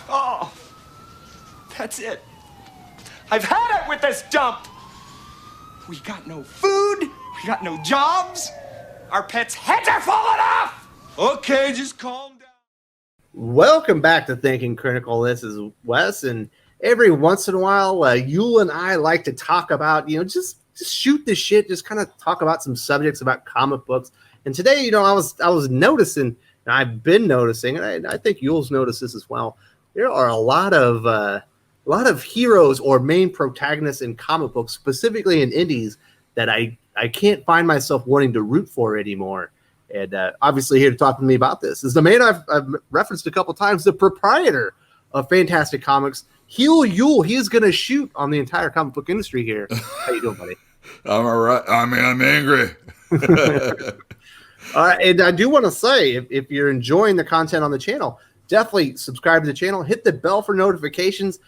Oh, that's it. I've had it with this dump. We got no food. We got no jobs. Our pets' heads are falling off. Okay, just calm down. Welcome back to Thinking Critical. This is Wes, and every once in a while, Yul and I like to talk about, just shoot the shit, just kind of talk about some subjects about comic books. And today, I was noticing, and I've been noticing, and I think Yul's noticed this as well. There are a lot of heroes or main protagonists in comic books, specifically in indies, that I can't find myself wanting to root for anymore. And obviously here to talk to me about this is the man I've referenced a couple times, the proprietor of Fantastic Comics, Yul. He is going to shoot on the entire comic book industry here. How you doing, buddy? I'm all right. I'm angry. All right, and I do want to say, if you're enjoying the content on the channel, definitely subscribe to the channel, hit the bell for notifications.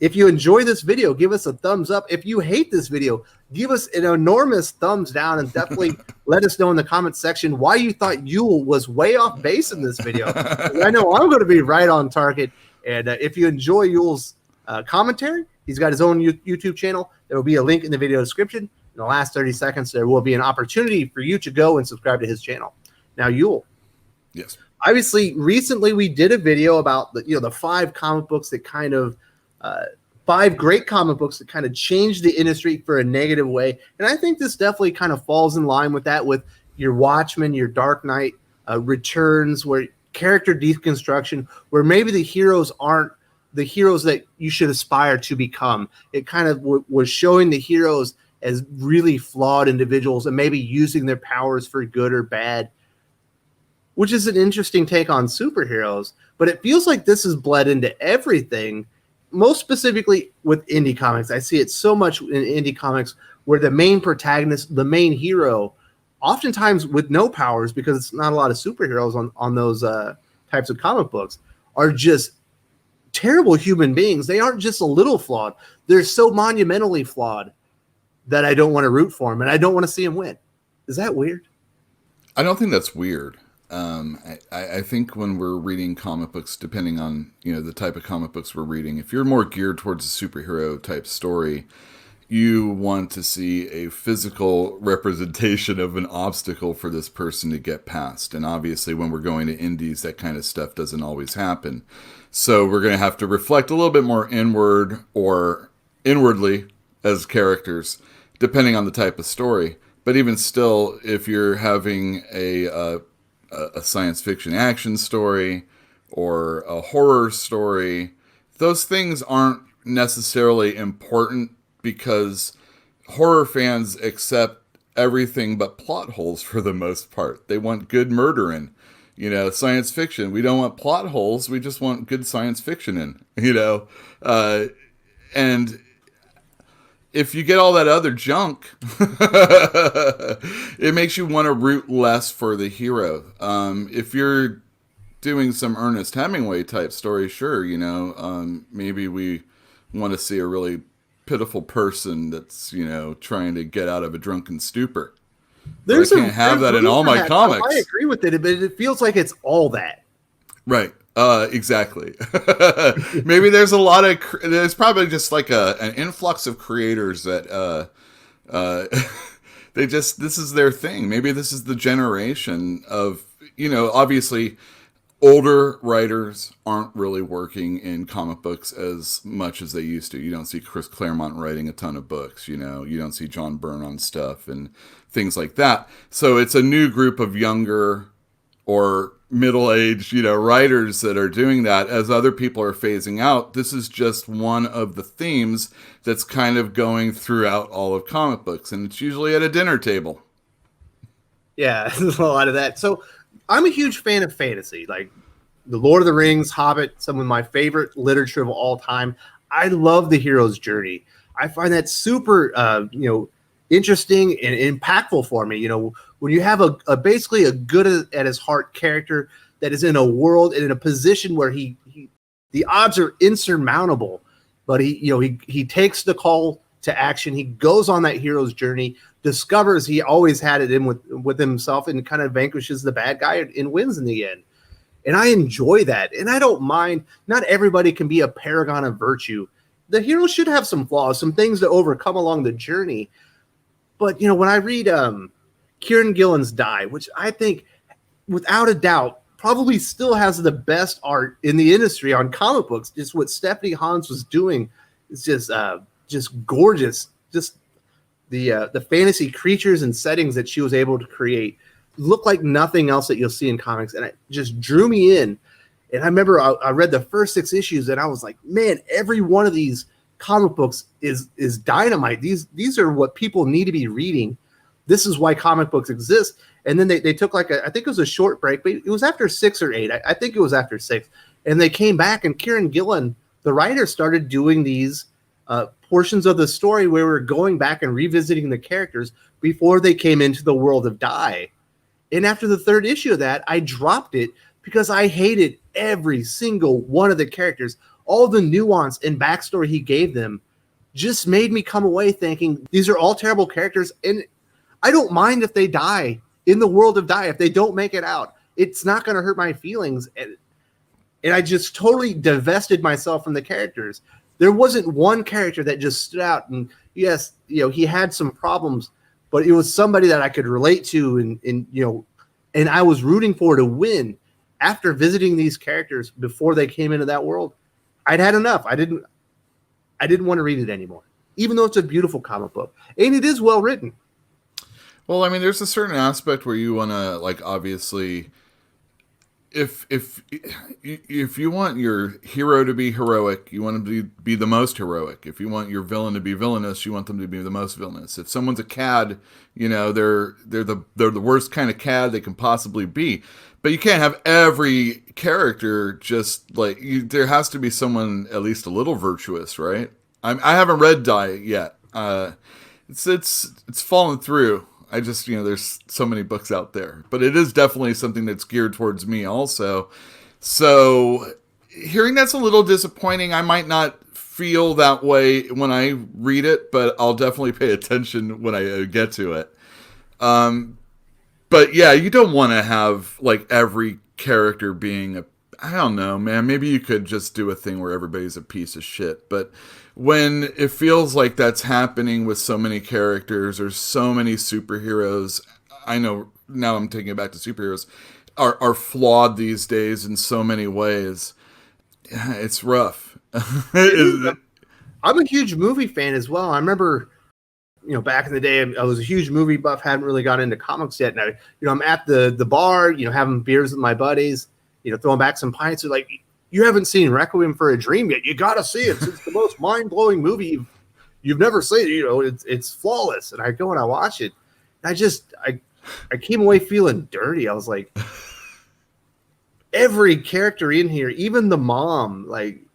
If you enjoy this video, give us a thumbs up. If you hate this video, give us an enormous thumbs down, and definitely let us know in the comments section why you thought Yul was way off base in this video. I know I'm going to be right on target. And if you enjoy Yul's commentary, he's got his own YouTube channel. There will be a link in the video description. In the last 30 seconds, there will be an opportunity for you to go and subscribe to his channel. Now, Yul. Yes. Obviously, recently we did a video about the 5 comic books that kind of 5 great comic books that kind of changed the industry for a negative way. And I think this definitely kind of falls in line with that, with your Watchmen, your Dark Knight returns, where character deconstruction, where maybe the heroes aren't the heroes that you should aspire to become. It kind of was showing the heroes as really flawed individuals and maybe using their powers for good or bad, which is an interesting take on superheroes. But it feels like this has bled into everything. Most specifically with indie comics, I see it so much in indie comics where the main protagonist, the main hero, oftentimes with no powers, because it's not a lot of superheroes on those types of comic books, are just terrible human beings. They aren't just a little flawed. They're so monumentally flawed that I don't want to root for them, and I don't want to see them win. Is that weird? I don't think that's weird. I think when we're reading comic books, depending on the type of comic books we're reading, if you're more geared towards a superhero type story, you want to see a physical representation of an obstacle for this person to get past. And obviously when we're going to indies, that kind of stuff doesn't always happen. So we're going to have to reflect a little bit more inward or inwardly as characters, depending on the type of story. But even still, if you're having a science fiction action story or a horror story, those things aren't necessarily important, because horror fans accept everything but plot holes for the most part. They want good murder in. Science fiction, we don't want plot holes, we just want good science fiction in, and if you get all that other junk, it makes you want to root less for the hero. If you're doing some Ernest Hemingway type story, sure, maybe we want to see a really pitiful person that's, trying to get out of a drunken stupor. I can't have that in all my comics. I agree with it, but it feels like it's all that. Right. Exactly. Maybe there's probably just like an influx of creators that this is their thing. Maybe this is the generation of, obviously older writers aren't really working in comic books as much as they used to. You don't see Chris Claremont writing a ton of books, you don't see John Byrne on stuff and things like that. So it's a new group of younger or middle-aged, writers that are doing that as other people are phasing out. This is just one of the themes that's kind of going throughout all of comic books, and it's usually at a dinner table. Yeah, there's a lot of that. So I'm a huge fan of fantasy, like The Lord of the Rings, Hobbit, some of my favorite literature of all time. I love the hero's journey. I find that super, interesting and impactful for me. When you have a basically a good at his heart character that is in a world and in a position where the odds are insurmountable, but he takes the call to action. He goes on that hero's journey, discovers he always had it in with himself, and kind of vanquishes the bad guy and wins in the end. And I enjoy that. And I don't mind. Not everybody can be a paragon of virtue. The hero should have some flaws, some things to overcome along the journey. But, when I read Kieran Gillen's Die, which I think, without a doubt, probably still has the best art in the industry on comic books. Just what Stephanie Hans was doing is just gorgeous. Just the fantasy creatures and settings that she was able to create look like nothing else that you'll see in comics, and it just drew me in. And I remember I read the first 6 issues, and I was like, man, every one of these comic books is dynamite. These are what people need to be reading. This is why comic books exist. And then they took I think it was a short break, but it was after 6 or 8. I think it was after 6. And they came back, and Kieran Gillen, the writer, started doing these portions of the story where we're going back and revisiting the characters before they came into the world of Die. And after the 3rd issue of that, I dropped it because I hated every single one of the characters. All the nuance and backstory he gave them just made me come away thinking these are all terrible characters. And I don't mind if they die in the world of Die. If they don't make it out, it's not going to hurt my feelings. And I just totally divested myself from the characters. There wasn't one character that just stood out. And yes, he had some problems, but it was somebody that I could relate to, and I was rooting for to win. After visiting these characters before they came into that world, I'd had enough. I didn't want to read it anymore, even though it's a beautiful comic book and it is well written. Well, I mean, there's a certain aspect where you want to, obviously, if you want your hero to be heroic, you want them to be the most heroic. If you want your villain to be villainous, you want them to be the most villainous. If someone's a cad, they're the worst kind of cad they can possibly be. But you can't have every character just there has to be someone at least a little virtuous, right? I haven't read Die yet. It's fallen through. I just, there's so many books out there, but it is definitely something that's geared towards me also. So hearing that's a little disappointing. I might not feel that way when I read it, but I'll definitely pay attention when I get to it. But yeah, you don't want to have every character being I don't know, man. Maybe you could just do a thing where everybody's a piece of shit. But when it feels like that's happening with so many characters or so many superheroes, I know now I'm taking it back to superheroes, are flawed these days in so many ways. It's rough. I'm a huge movie fan as well. I remember, back in the day, I was a huge movie buff, hadn't really got into comics yet. And I'm at the bar, having beers with my buddies, throwing back some pints. They're like, you haven't seen Requiem for a Dream yet. You got to see it. It's the most mind-blowing movie you've never seen. It's flawless. And I go and I watch it. And I came away feeling dirty. I was like, every character in here, even the mom,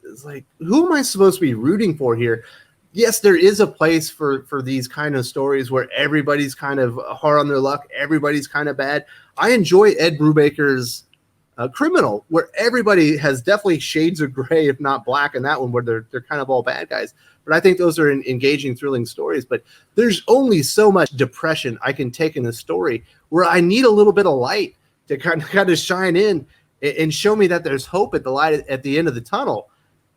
it's like, who am I supposed to be rooting for here? Yes, there is a place for these kind of stories where everybody's kind of hard on their luck. Everybody's kind of bad. I enjoy Ed Brubaker's Criminal, where everybody has definitely shades of gray, if not black, in that one, where they're kind of all bad guys. But I think those are engaging, thrilling stories. But there's only so much depression I can take in a story where I need a little bit of light to kind of shine in and show me that there's hope at the light at the end of the tunnel.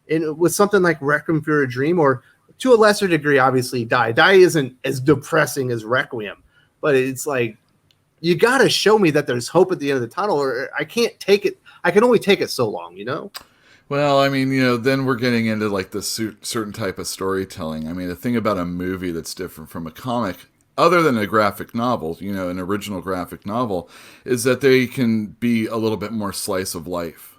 And with something like Requiem for a Dream, or to a lesser degree, obviously, Die. Die isn't as depressing as Requiem, but it's like, you got to show me that there's hope at the end of the tunnel, or I can't take it. I can only take it so long, Well, I mean, then we're getting into the certain type of storytelling. I mean, the thing about a movie that's different from a comic, other than a graphic novel, an original graphic novel, is that they can be a little bit more slice of life.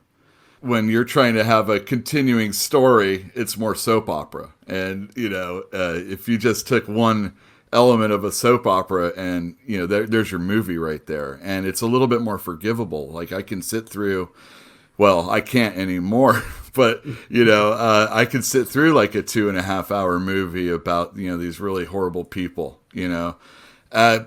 When you're trying to have a continuing story, it's more soap opera. And, if you just took one element of a soap opera and, there's your movie right there. And it's a little bit more forgivable. I can sit through, well, I can't anymore, but, I can sit through a 2.5 hour movie about, these really horrible people,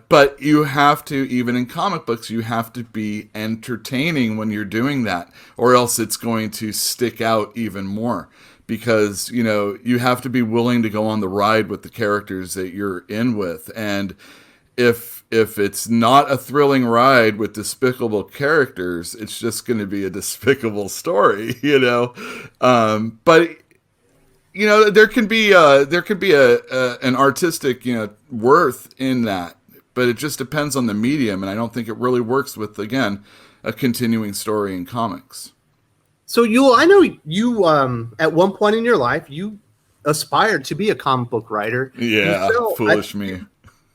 but you have to, even in comic books, you have to be entertaining when you're doing that, or else it's going to stick out even more. Because, you have to be willing to go on the ride with the characters that you're in with. And if it's not a thrilling ride with despicable characters, it's just going to be a despicable story, you know. But you know, there can be an artistic, you know, worth in that, but it just depends on the medium, and I don't think it really works with, again, a continuing story in comics. So I know you at one point in your life you aspired to be a comic book writer. Yeah, foolish me.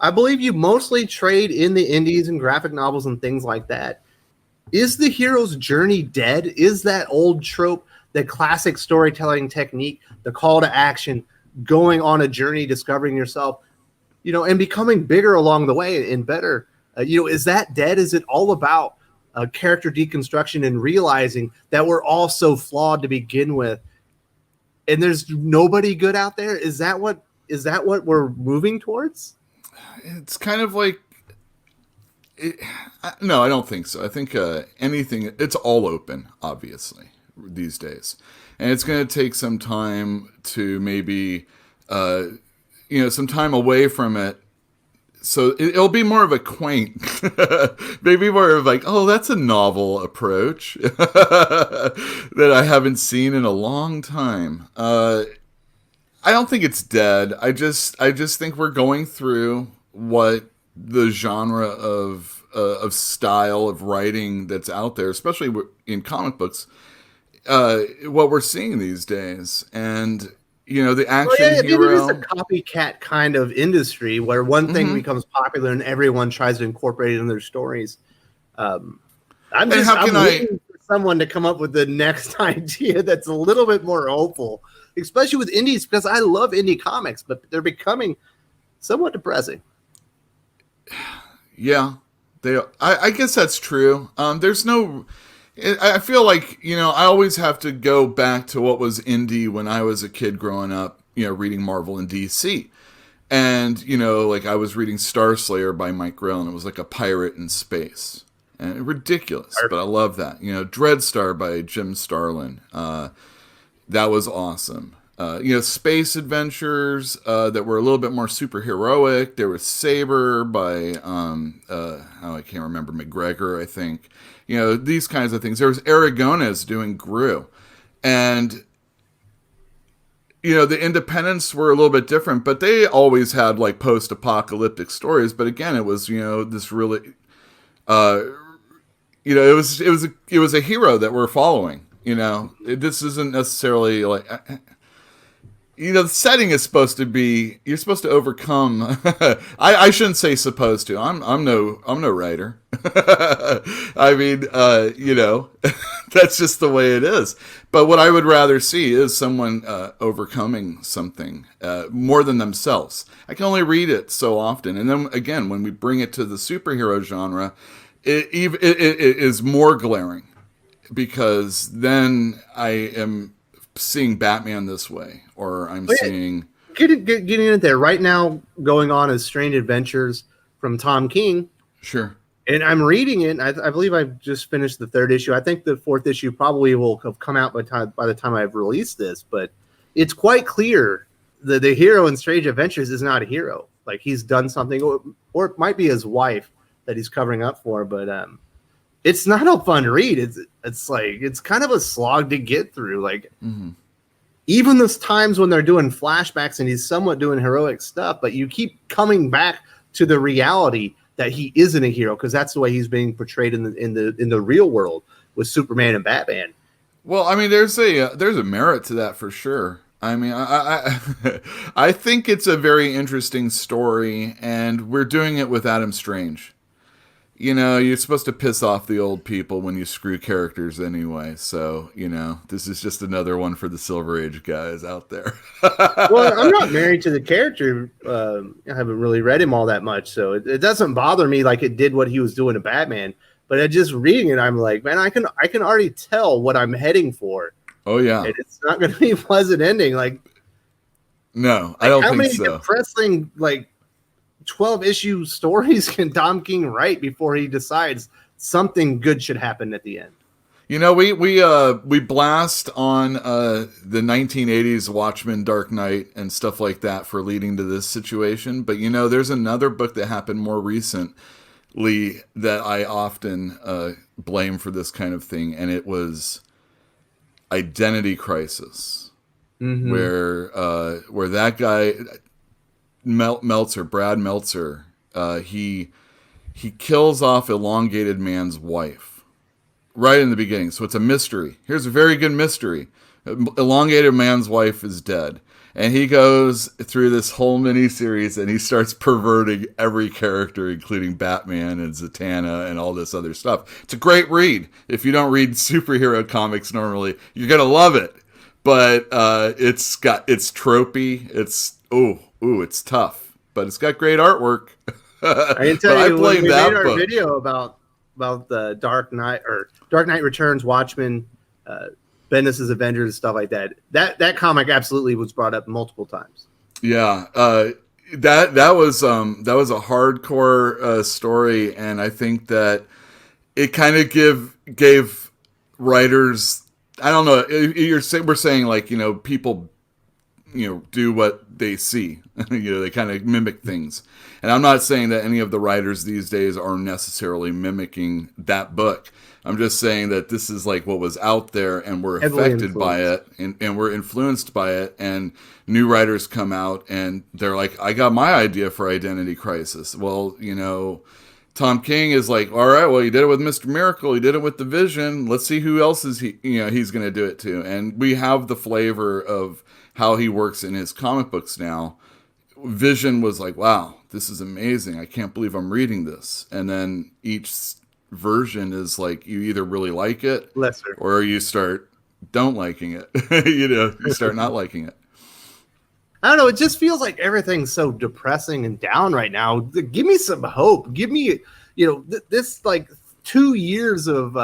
I believe you mostly trade in the indies and graphic novels and things like that. Is the hero's journey dead? Is that old trope, the classic storytelling technique, the call to action, going on a journey, discovering yourself, you know, and becoming bigger along the way and better? You know, is that dead? Is it all about character deconstruction and realizing that we're all so flawed to begin with, and there's nobody good out there? Is that what we're moving towards? It's kind of like, no, I don't think so. I think anything, it's all open, obviously, these days. And it's going to take some time to maybe, you know, some time away from it. So it'll be more of a quaint, maybe more of like, oh, that's a novel approach that I haven't seen in a long time. I don't think it's dead. I just think we're going through what the genre of style of writing that's out there, especially in comic books, what we're seeing these days. And, you know, the action hero. It is a copycat kind of industry where one thing becomes popular and everyone tries to incorporate it in their stories. I'm waiting for someone to come up with the next idea that's a little bit more hopeful, especially with indies, because I love indie comics, but they're becoming somewhat depressing. Yeah, I guess that's true. There's no. I feel like, you know, I always have to go back to what was indie when I was a kid growing up, you know, reading Marvel and DC. And, you know, like I was reading Star Slayer by Mike Grell, and it was like a pirate in space. And ridiculous, but I love that. You know, Dreadstar by Jim Starlin. That was awesome. You know, space adventures that were a little bit more superheroic. There was Saber by, I can't remember, McGregor, I think. You know, these kinds of things. There was Aragones doing Gru. And, you know, the independents were a little bit different, but they always had, like, post-apocalyptic stories. But again, it was, you know, this really, you know, it was a hero that we're following. You know, this isn't necessarily, like... You know, the setting is supposed to be, you're supposed to overcome. I shouldn't say supposed to. I'm no writer. I mean, you know, that's just the way it is. But what I would rather see is someone overcoming something more than themselves. I can only read it so often, and then again, when we bring it to the superhero genre, it is more glaring, because then I am seeing Batman this way, or I'm seeing... Getting in there right now, going on is Strange Adventures from Tom King. Sure. And I'm reading it. I believe I've just finished the 3rd issue. I think the 4th issue probably will have come out by the time I've released this, but it's quite clear that the hero in Strange Adventures is not a hero. Like, he's done something, or it might be his wife that he's covering up for, but it's not a fun read. It's like, it's kind of a slog to get through. Like, even those times when they're doing flashbacks and he's somewhat doing heroic stuff, but you keep coming back to the reality that he isn't a hero, because that's the way he's being portrayed in the real world with Superman and Batman. Well, I mean, there's a merit to that for sure. I mean, I think it's a very interesting story, and we're doing it with Adam Strange. You know, you're supposed to piss off the old people when you screw characters anyway. So, you know, this is just another one for the Silver Age guys out there. Well, I'm not married to the character. I haven't really read him all that much. So it doesn't bother me like it did what he was doing to Batman. But just reading it, I'm like, man, I can already tell what I'm heading for. Oh, yeah. And it's not going to be a pleasant ending. Like, no, I don't think so. How many depressing, like, 12-issue stories can Tom King write before he decides something good should happen at the end? We blast on the 1980s Watchmen, Dark Knight, and stuff like that for leading to this situation. But there's another book that happened more recently that I often blame for this kind of thing, and it was Identity Crisis, where that guy Brad Meltzer, he kills off Elongated Man's wife right in the beginning. So it's a mystery. Here's a very good mystery. Elongated Man's wife is dead. And he goes through this whole mini-series and he starts perverting every character, including Batman and Zatanna and all this other stuff. It's a great read. If you don't read superhero comics normally, you're going to love it. But it's tropey. It's tough. But it's got great artwork. I can tell you, when we made our video about the Dark Knight Returns, Watchmen, Bendis' Avengers, and stuff like that. That comic absolutely was brought up multiple times. Yeah, that was a hardcore story, and I think that it kind of gave writers. I don't know. We're saying like people do what they see. They kind of mimic things. And I'm not saying that any of the writers these days are necessarily mimicking that book. I'm just saying that this is like what was out there, and we're affected by it, and we're influenced by it. And new writers come out and they're like, I got my idea for Identity Crisis. Well, Tom King is like, all right, well, he did it with Mr. Miracle. He did it with The Vision. Let's see who else he's going to do it to. And we have the flavor of how he works in his comic books now. Vision was like, wow, this is amazing. I can't believe I'm reading this. And then each version is like, you either really like it or you start don't liking it. You start not liking it. I don't know. It just feels like everything's so depressing and down right now. Give me some hope. Give me, this like 2 years of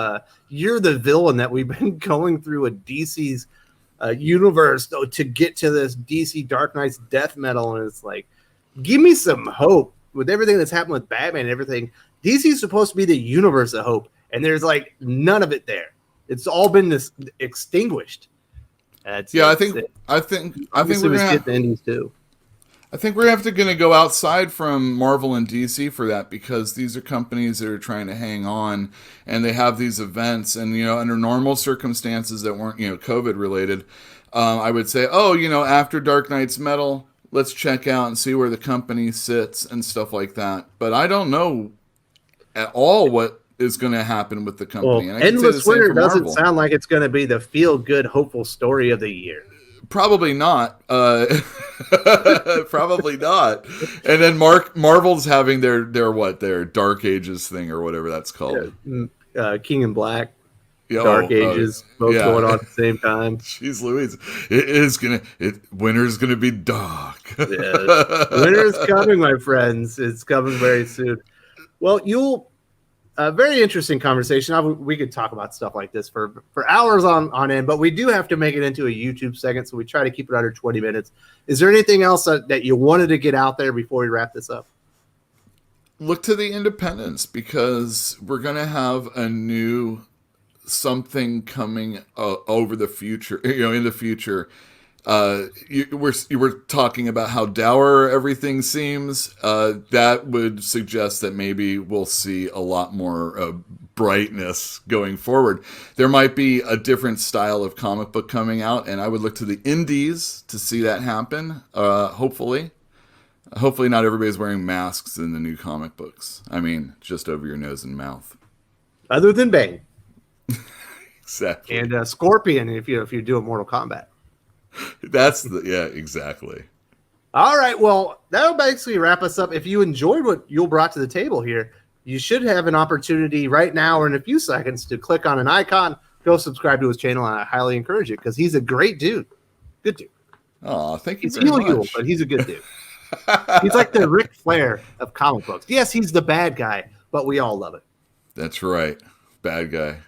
you're the villain that we've been going through a DC's universe to get to this DC Dark Knight's death metal. And it's like, give me some hope with everything that's happened with Batman and everything. DC is supposed to be the universe of hope, and there's like none of it there. It's all been extinguished. I think we're get the indies too. I think we're going to go outside from Marvel and DC for that, because these are companies that are trying to hang on, and they have these events, and under normal circumstances that weren't COVID related, I would say, after Dark Knight's Metal, let's check out and see where the company sits and stuff like that. But I don't know at all what is going to happen with the company. Well, and Endless Winter doesn't sound like it's going to be the feel-good, hopeful story of the year. Probably not. Probably not. And then Marvel's having their Dark Ages thing or whatever that's called. King in Black. Dark Ages, both going on at the same time. Jeez Louise. Winter's gonna be dark. Winter's coming, my friends. It's coming very soon. Well, very interesting conversation. We could talk about stuff like this for hours on end, but we do have to make it into a YouTube segment, so we try to keep it under 20 minutes. Is there anything else that you wanted to get out there before we wrap this up? Look to the independents, because we're going to have a new something coming over the future, in the future. You were talking about how dour everything seems. That would suggest that maybe we'll see a lot more brightness going forward. There might be a different style of comic book coming out, and I would look to the indies to see that happen. Hopefully not everybody's wearing masks in the new comic books. I mean, just over your nose and mouth. Other than Bane. Exactly. And Scorpion if you do a Mortal Kombat. Exactly. All right, well, that'll basically wrap us up. If you enjoyed what Yul brought to the table here, you should have an opportunity right now or in a few seconds to click on an icon, go subscribe to his channel, and I highly encourage it, because he's a great dude. Good dude. Oh, thank you he's very much. Yul, but he's a good dude. He's like the Ric Flair of comic books. Yes, he's the bad guy, but we all love it. That's right. Bad guy.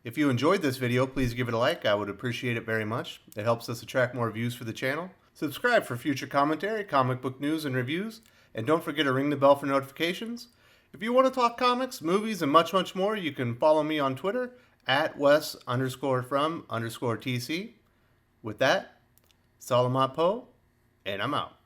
If you enjoyed this video, please give it a like. I would appreciate it very much. It helps us attract more views for the channel. Subscribe for future commentary, comic book news, and reviews. And don't forget to ring the bell for notifications. If you want to talk comics, movies, and much, much more, you can follow me on Twitter at Wes_from_TC. With that, Salamat Po, and I'm out.